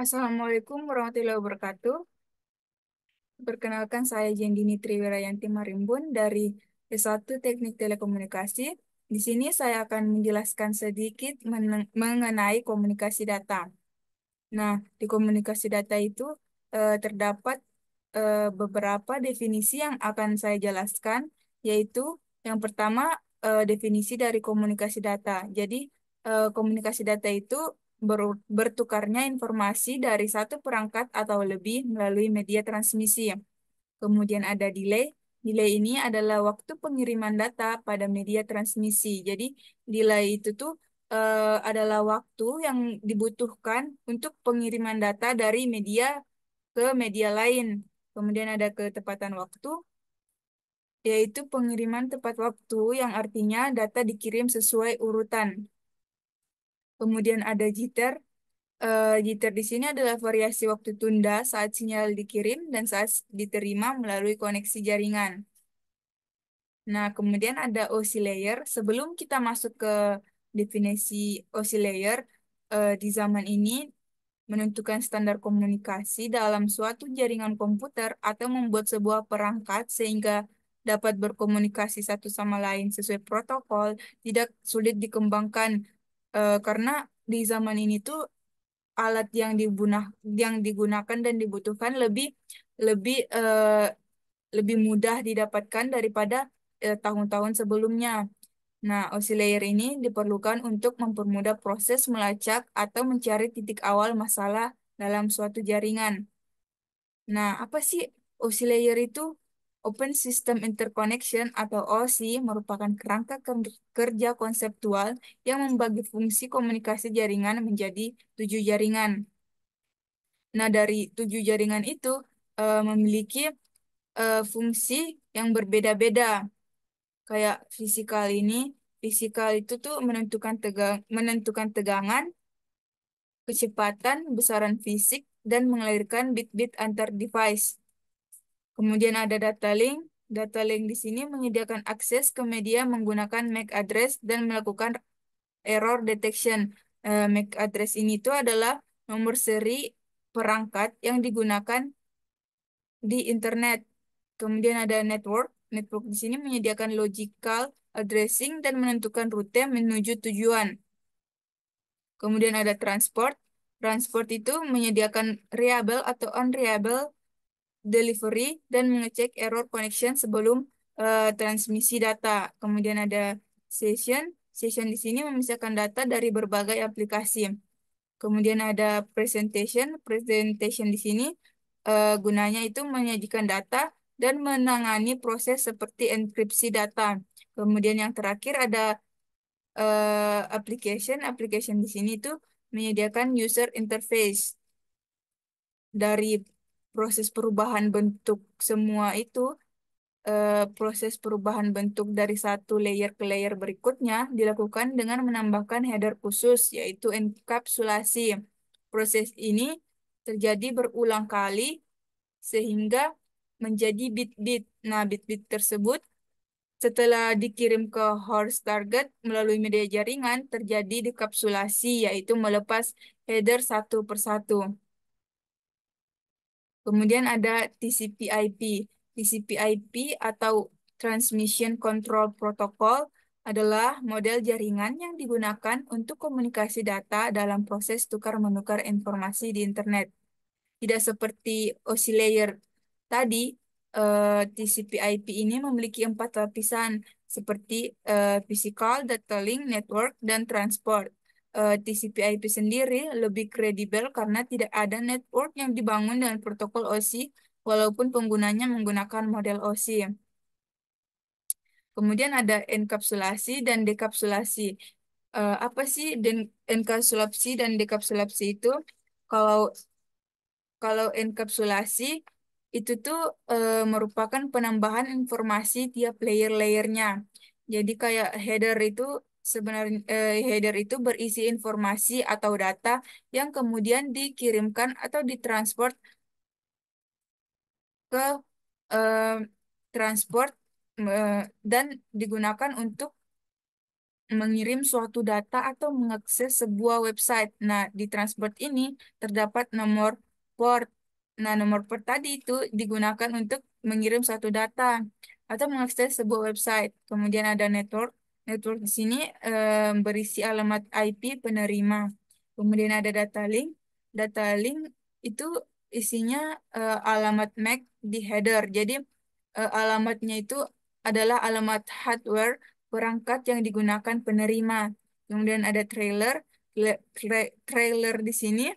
Assalamualaikum warahmatullahi wabarakatuh. Perkenalkan saya Jendini Triwirayanti Marimbun dari S1 Teknik Telekomunikasi. Di sini saya akan menjelaskan sedikit mengenai komunikasi data. Nah, di komunikasi data itu terdapat beberapa definisi yang akan saya jelaskan, yaitu yang pertama definisi dari komunikasi data. Jadi, komunikasi data itu bertukarnya informasi dari satu perangkat atau lebih melalui media transmisi. Kemudian ada delay. Delay ini adalah waktu pengiriman data pada media transmisi. Jadi, delay itu tuh adalah waktu yang dibutuhkan untuk pengiriman data dari media ke media lain. Kemudian ada ketepatan waktu, yaitu pengiriman tepat waktu yang artinya data dikirim sesuai urutan. Kemudian ada jitter. Jitter di sini adalah variasi waktu tunda saat sinyal dikirim dan saat diterima melalui koneksi jaringan. Nah, kemudian ada oscillator. Sebelum kita masuk ke definisi oscillator, di zaman ini menentukan standar komunikasi dalam suatu jaringan komputer atau membuat sebuah perangkat sehingga dapat berkomunikasi satu sama lain sesuai protokol tidak sulit dikembangkan, karena di zaman ini tuh alat yang digunakan dan dibutuhkan lebih lebih lebih mudah didapatkan daripada tahun-tahun sebelumnya. Nah, oscillator ini diperlukan untuk mempermudah proses melacak atau mencari titik awal masalah dalam suatu jaringan. Nah, apa sih oscillator itu? Open System Interconnection atau OSI merupakan kerangka kerja konseptual yang membagi fungsi komunikasi jaringan menjadi 7 jaringan. Nah, dari 7 jaringan itu memiliki fungsi yang berbeda-beda. Kayak fisikal itu tuh menentukan tegangan, kecepatan, besaran fisik, dan mengalirkan bit-bit antar device. Kemudian ada data link. Data link di sini menyediakan akses ke media menggunakan MAC address dan melakukan error detection. MAC address ini tuh adalah nomor seri perangkat yang digunakan di internet. Kemudian ada network. Network di sini menyediakan logical addressing dan menentukan rute menuju tujuan. Kemudian ada transport. Transport itu menyediakan reliable atau unreliable delivery dan mengecek error connection sebelum transmisi data. Kemudian ada session. Session di sini memisahkan data dari berbagai aplikasi. Kemudian ada presentation. Presentation di sini gunanya itu menyajikan data dan menangani proses seperti enkripsi data. Kemudian yang terakhir ada application. Application di sini itu menyediakan user interface. Dari proses perubahan bentuk semua itu, proses perubahan bentuk dari satu layer ke layer berikutnya dilakukan dengan menambahkan header khusus, yaitu enkapsulasi. Proses ini terjadi berulang kali sehingga menjadi bit-bit. Nah, bit-bit tersebut setelah dikirim ke host target melalui media jaringan terjadi dekapsulasi, yaitu melepas header satu persatu. Kemudian ada TCP/IP. TCP/IP atau Transmission Control Protocol adalah model jaringan yang digunakan untuk komunikasi data dalam proses tukar-menukar informasi di internet. Tidak seperti oscillator tadi, TCP/IP ini memiliki 4 lapisan seperti physical, data link, network, dan transport. TCP/IP sendiri lebih kredibel karena tidak ada network yang dibangun dengan protokol OSI, walaupun penggunanya menggunakan model OSI. Kemudian ada enkapsulasi dan dekapsulasi. Apa sih enkapsulasi dan dekapsulasi itu? Kalau Kalau enkapsulasi itu tuh merupakan penambahan informasi tiap layer-layernya. Jadi kayak header itu berisi informasi atau data yang kemudian dikirimkan atau ditransport ke eh, transport dan digunakan untuk mengirim suatu data atau mengakses sebuah website. Nah, di transport ini terdapat nomor port. Nah, nomor port tadi itu digunakan untuk mengirim suatu data atau mengakses sebuah website. Kemudian ada network. Network di sini berisi alamat IP penerima. Kemudian ada data link. Data link itu isinya alamat MAC di header. Jadi alamatnya itu adalah alamat hardware perangkat yang digunakan penerima. Kemudian ada trailer. Trailer di sini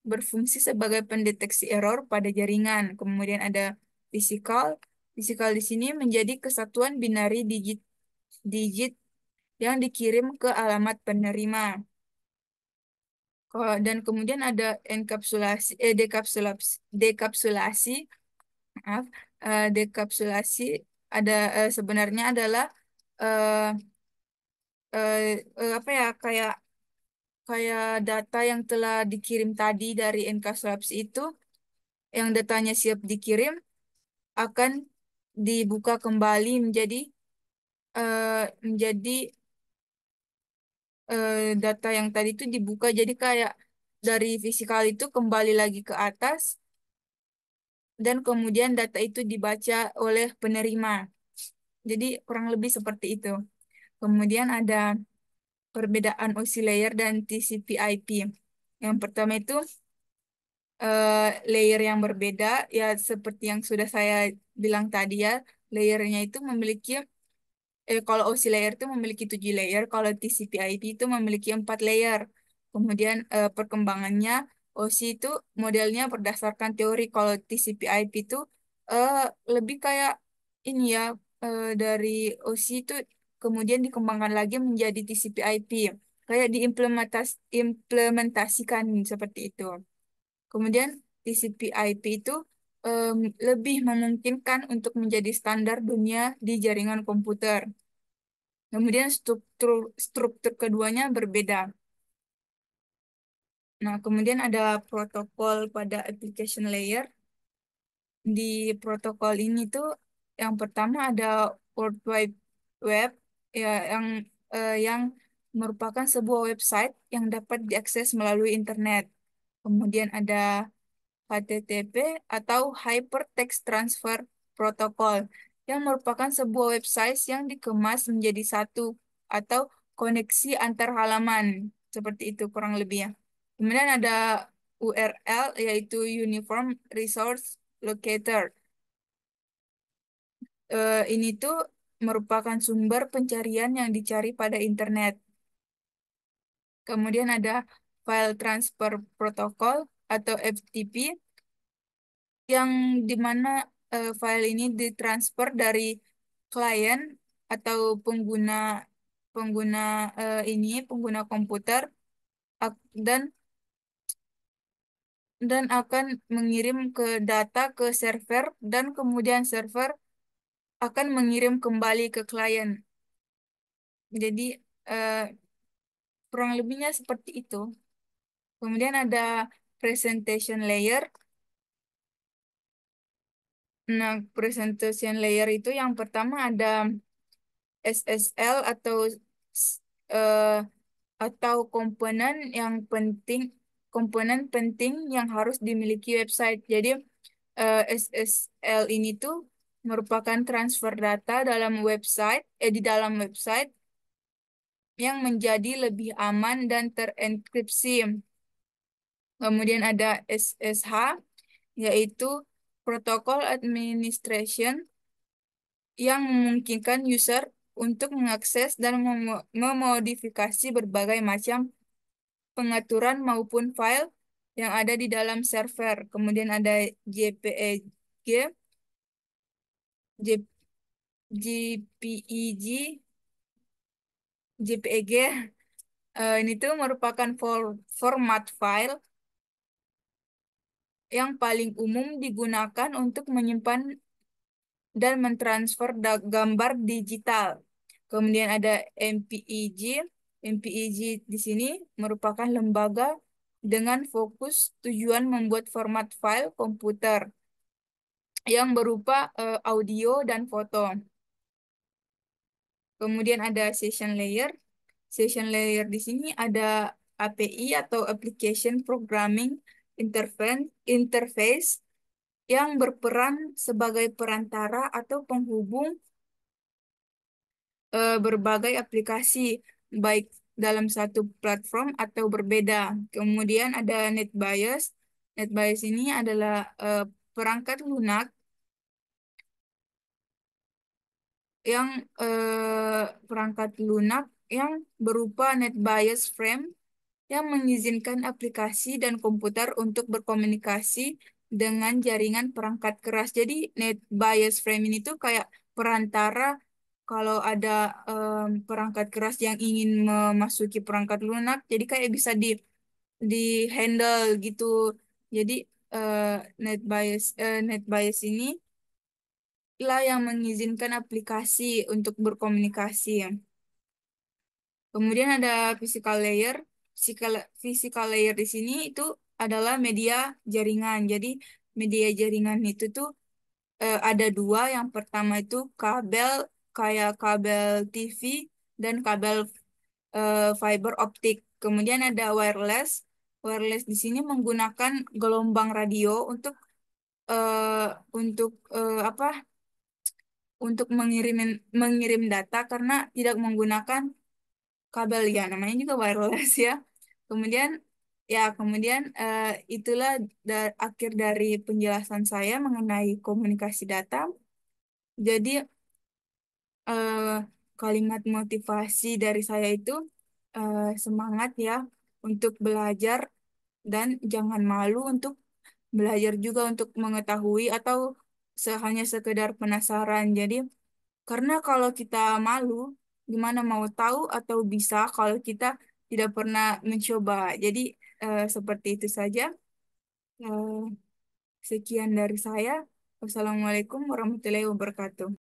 berfungsi sebagai pendeteksi error pada jaringan. Kemudian ada physical. Physical di sini menjadi kesatuan binari digit digit yang dikirim ke alamat penerima. Dan kemudian ada enkapsulasi, dekapsulasi, maaf, dekapsulasi ada sebenarnya adalah eh, apa ya, kayak kayak data yang telah dikirim tadi dari enkapsulasi itu, yang datanya siap dikirim akan dibuka kembali menjadi data yang tadi itu dibuka, jadi kayak dari fisikal itu kembali lagi ke atas dan kemudian data itu dibaca oleh penerima. Jadi kurang lebih seperti itu. Kemudian ada perbedaan OSI layer dan TCP/IP. Yang pertama itu eh, layer yang berbeda, ya seperti yang sudah saya bilang tadi ya, layernya itu memiliki kalau OSI layer itu memiliki 7 layer, kalau TCP/IP itu memiliki 4 layer. Kemudian perkembangannya OSI itu modelnya berdasarkan teori, kalau TCP/IP itu eh, lebih kayak ini ya, dari OSI itu kemudian dikembangkan lagi menjadi TCP/IP, kayak implementasikan seperti itu. Kemudian TCP/IP itu em, lebih memungkinkan untuk menjadi standar dunia di jaringan komputer. Kemudian struktur keduanya berbeda. Nah, kemudian ada protokol pada application layer. Di protokol ini tuh yang pertama ada World Wide Web, ya, yang merupakan sebuah website yang dapat diakses melalui internet. Kemudian ada HTTP atau Hypertext Transfer Protocol, yang merupakan sebuah website yang dikemas menjadi satu atau koneksi antar halaman. Seperti itu kurang lebih ya. Kemudian ada URL, yaitu Uniform Resource Locator. Ini tuh merupakan sumber pencarian yang dicari pada internet. Kemudian ada File Transfer Protocol atau FTP, yang dimana file ini ditransfer dari klien atau pengguna pengguna pengguna komputer, dan akan mengirim ke data ke server, dan kemudian server akan mengirim kembali ke klien. Jadi eh, kurang lebihnya seperti itu. Kemudian ada presentation layer. Nah, presentation layer itu yang pertama ada SSL s- eh, atau komponen penting yang harus dimiliki website. Jadi SSL ini tuh merupakan transfer data di dalam website yang menjadi lebih aman dan terenkripsi. Kemudian ada SSH, yaitu Protocol Administration, yang memungkinkan user untuk mengakses dan memodifikasi berbagai macam pengaturan maupun file yang ada di dalam server. Kemudian ada JPEG, J- JPEG, JPEG. Ini tuh merupakan format file yang paling umum digunakan untuk menyimpan dan mentransfer gambar digital. Kemudian ada MPEG. MPEG di sini merupakan lembaga dengan fokus tujuan membuat format file komputer yang berupa audio dan foto. Kemudian ada session layer. Session layer di sini ada API atau Application Programming Interface yang berperan sebagai perantara atau penghubung berbagai aplikasi, baik dalam satu platform atau berbeda. Kemudian ada NetBIOS. NetBIOS ini adalah perangkat lunak yang perangkat lunak yang berupa NetBIOS frame yang mengizinkan aplikasi dan komputer untuk berkomunikasi dengan jaringan perangkat keras. Jadi NetBIOS frame ini tuh kayak perantara kalau ada perangkat keras yang ingin memasuki perangkat lunak, jadi kayak bisa di handle gitu. Jadi eh, NetBIOS ini lah yang mengizinkan aplikasi untuk berkomunikasi. Kemudian ada physical layer. Physical layer di sini itu adalah media jaringan. Jadi media jaringan itu tuh ada dua. Yang pertama itu kabel kayak kabel TV dan kabel fiber optik. Kemudian ada wireless. Wireless di sini menggunakan gelombang radio eh, apa? Untuk mengirim data karena tidak menggunakan kabel ya namanya juga wireless ya. Kemudian kemudian itulah akhir dari penjelasan saya mengenai komunikasi data. Jadi eh, kalimat motivasi dari saya itu semangat ya untuk belajar dan jangan malu untuk belajar juga untuk mengetahui atau hanya sekedar penasaran. Jadi karena kalau kita malu, gimana mau tahu atau bisa kalau kita tidak pernah mencoba. Jadi seperti itu saja. Eh, Sekian dari saya. Wassalamualaikum warahmatullahi wabarakatuh.